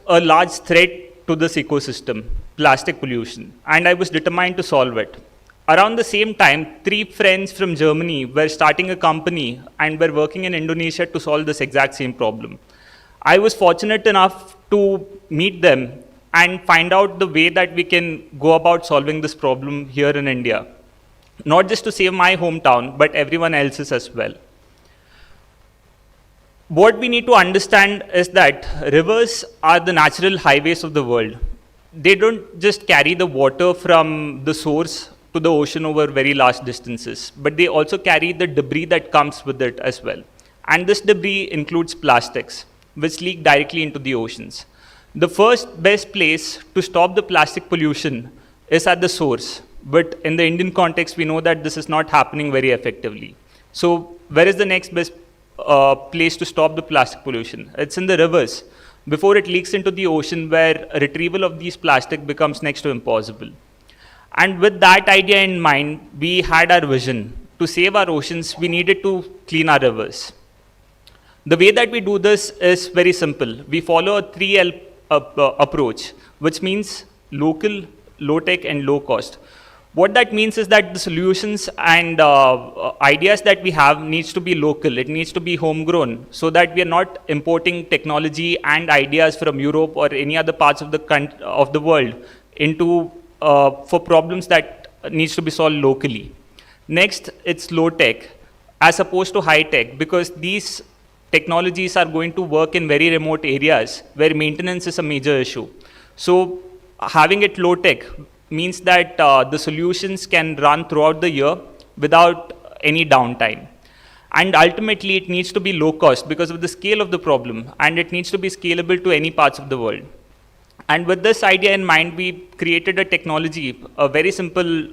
a large threat to this ecosystem, plastic pollution, and I was determined to solve it. Around the same time, 3 friends from Germany were starting a company and were working in Indonesia to solve this exact same problem. I was fortunate enough to meet them and find out the way that we can go about solving this problem here in India. Not just to save my hometown, but everyone else's as well. What we need to understand is that rivers are the natural highways of the world. They don't just carry the water from the source to the ocean over very large distances, but they also carry the debris that comes with it as well. And this debris includes plastics, which leak directly into the oceans. The first best place to stop the plastic pollution is at the source, but in the Indian context, we know that this is not happening very effectively. So where is the next best place to stop the plastic pollution? It's in the rivers, before it leaks into the ocean, where retrieval of these plastic becomes next to impossible. And with that idea in mind, we had our vision. To save our oceans, we needed to clean our rivers. The way that we do this is very simple. We follow a 3L approach, which means local, low-tech, and low-cost. What that means is that the solutions and ideas that we have needs to be local. It needs to be homegrown, so that we are not importing technology and ideas from Europe or any other parts of the world into for problems that needs to be solved locally. Next, it's low-tech as opposed to high-tech, because these technologies are going to work in very remote areas where maintenance is a major issue. So having it low-tech means that the solutions can run throughout the year without any downtime. And ultimately, it needs to be low cost because of the scale of the problem, and it needs to be scalable to any parts of the world. And with this idea in mind, we created a technology, a very simple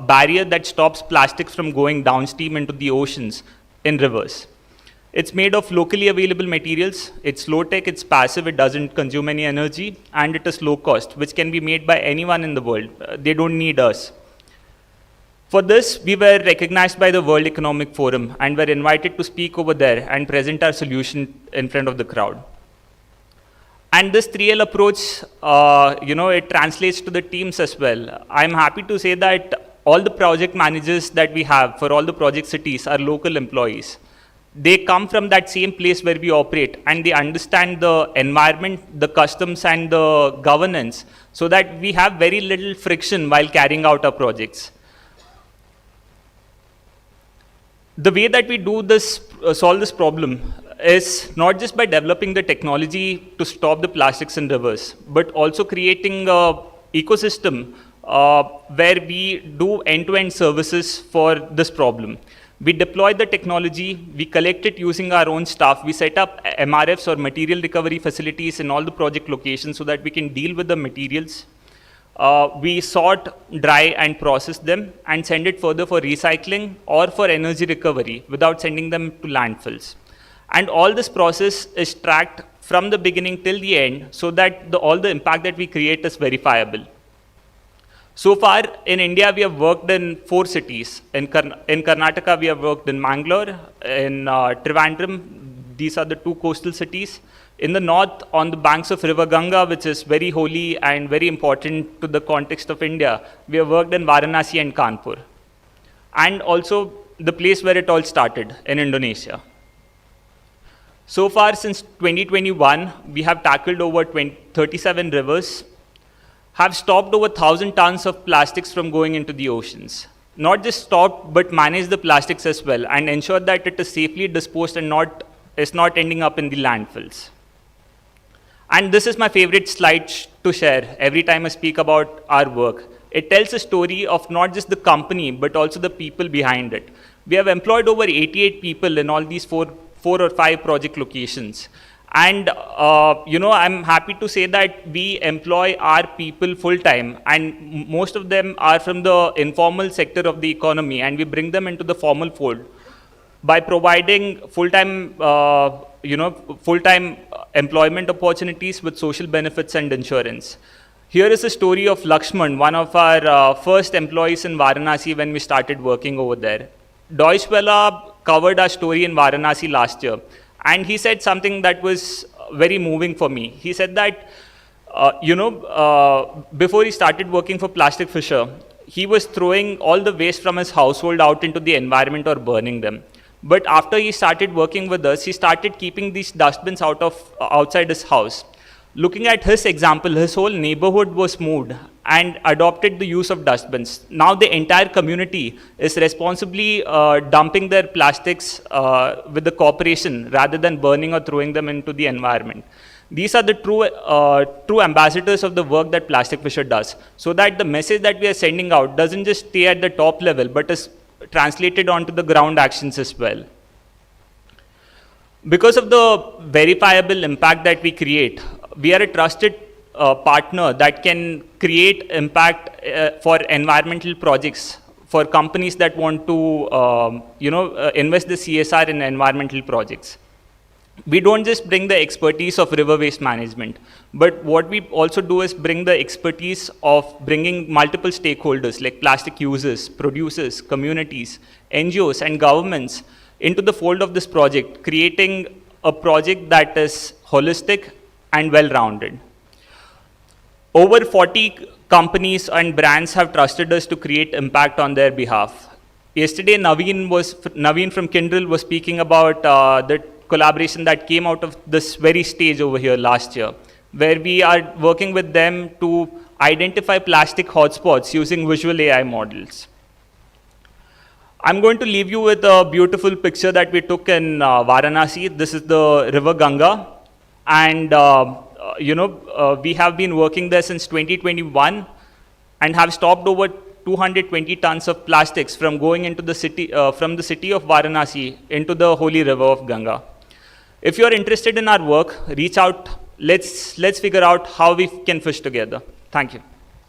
barrier that stops plastics from going downstream into the oceans in rivers. It's made of locally available materials. It's low-tech, it's passive, it doesn't consume any energy, and it is low cost, which can be made by anyone in the world. They don't need us. For this, we were recognized by the World Economic Forum and were invited to speak over there and present our solution in front of the crowd. And this 3L approach, it translates to the teams as well. I'm happy to say that all the project managers that we have for all the project cities are local employees. They come from that same place where we operate, and they understand the environment, the customs, and the governance, so that we have very little friction while carrying out our projects. The way that we do this, solve this problem, is not just by developing the technology to stop the plastics in rivers, but also creating an ecosystem where we do end-to-end services for this problem. We deploy the technology, we collect it using our own staff, we set up MRFs or material recovery facilities in all the project locations so that we can deal with the materials. We sort, dry, and process them and send it further for recycling or for energy recovery without sending them to landfills. And all this process is tracked from the beginning till the end so that all the impact that we create is verifiable. So far, in India, we have worked in 4 cities. In Karnataka, we have worked in Mangalore, in Trivandrum. These are the 2 coastal cities. In the north, on the banks of River Ganga, which is very holy and very important to the context of India, we have worked in Varanasi and Kanpur. And also the place where it all started, in Indonesia. So far, since 2021, we have tackled over 37 rivers, have stopped over 1,000 tons of plastics from going into the oceans. Not just stopped, but managed the plastics as well and ensured that it is safely disposed and is not ending up in the landfills. And this is my favorite slide to share every time I speak about our work. It tells a story of not just the company, but also the people behind it. We have employed over 88 people in all these 4 or 5 project locations. And, I'm happy to say that we employ our people full-time, and most of them are from the informal sector of the economy, and we bring them into the formal fold by providing full-time employment opportunities with social benefits and insurance. Here is a story of Lakshman, one of our first employees in Varanasi when we started working over there. Deutsche Welle covered our story in Varanasi last year. And he said something that was very moving for me. He said that Before he started working for Plastic Fischer, he was throwing all the waste from his household out into the environment or burning them. But after he started working with us, he started keeping these dustbins outside his house. Looking at his example, his whole neighborhood was moved and adopted the use of dustbins. Now the entire community is responsibly dumping their plastics with the corporation rather than burning or throwing them into the environment. These are the true ambassadors of the work that Plastic Fischer does, so that the message that we are sending out doesn't just stay at the top level, but is translated onto the ground actions as well. Because of the verifiable impact that we create, we are a trusted partner that can create impact for environmental projects for companies that want to invest the CSR in environmental projects. We don't just bring the expertise of river waste management, but what we also do is bring the expertise of bringing multiple stakeholders like plastic users, producers, communities, NGOs, and governments into the fold of this project, creating a project that is holistic and well-rounded. Over 40 companies and brands have trusted us to create impact on their behalf. Yesterday, Naveen from Kindle was speaking about the collaboration that came out of this very stage over here last year, where we are working with them to identify plastic hotspots using visual AI models. I'm going to leave you with a beautiful picture that we took in Varanasi. This is the river Ganga, and we have been working there since 2021 and have stopped over 220 tons of plastics from going into the city, from the city of Varanasi into the holy river of Ganga. If you're interested in our work, reach out. Let's figure out how we can fish together. Thank you.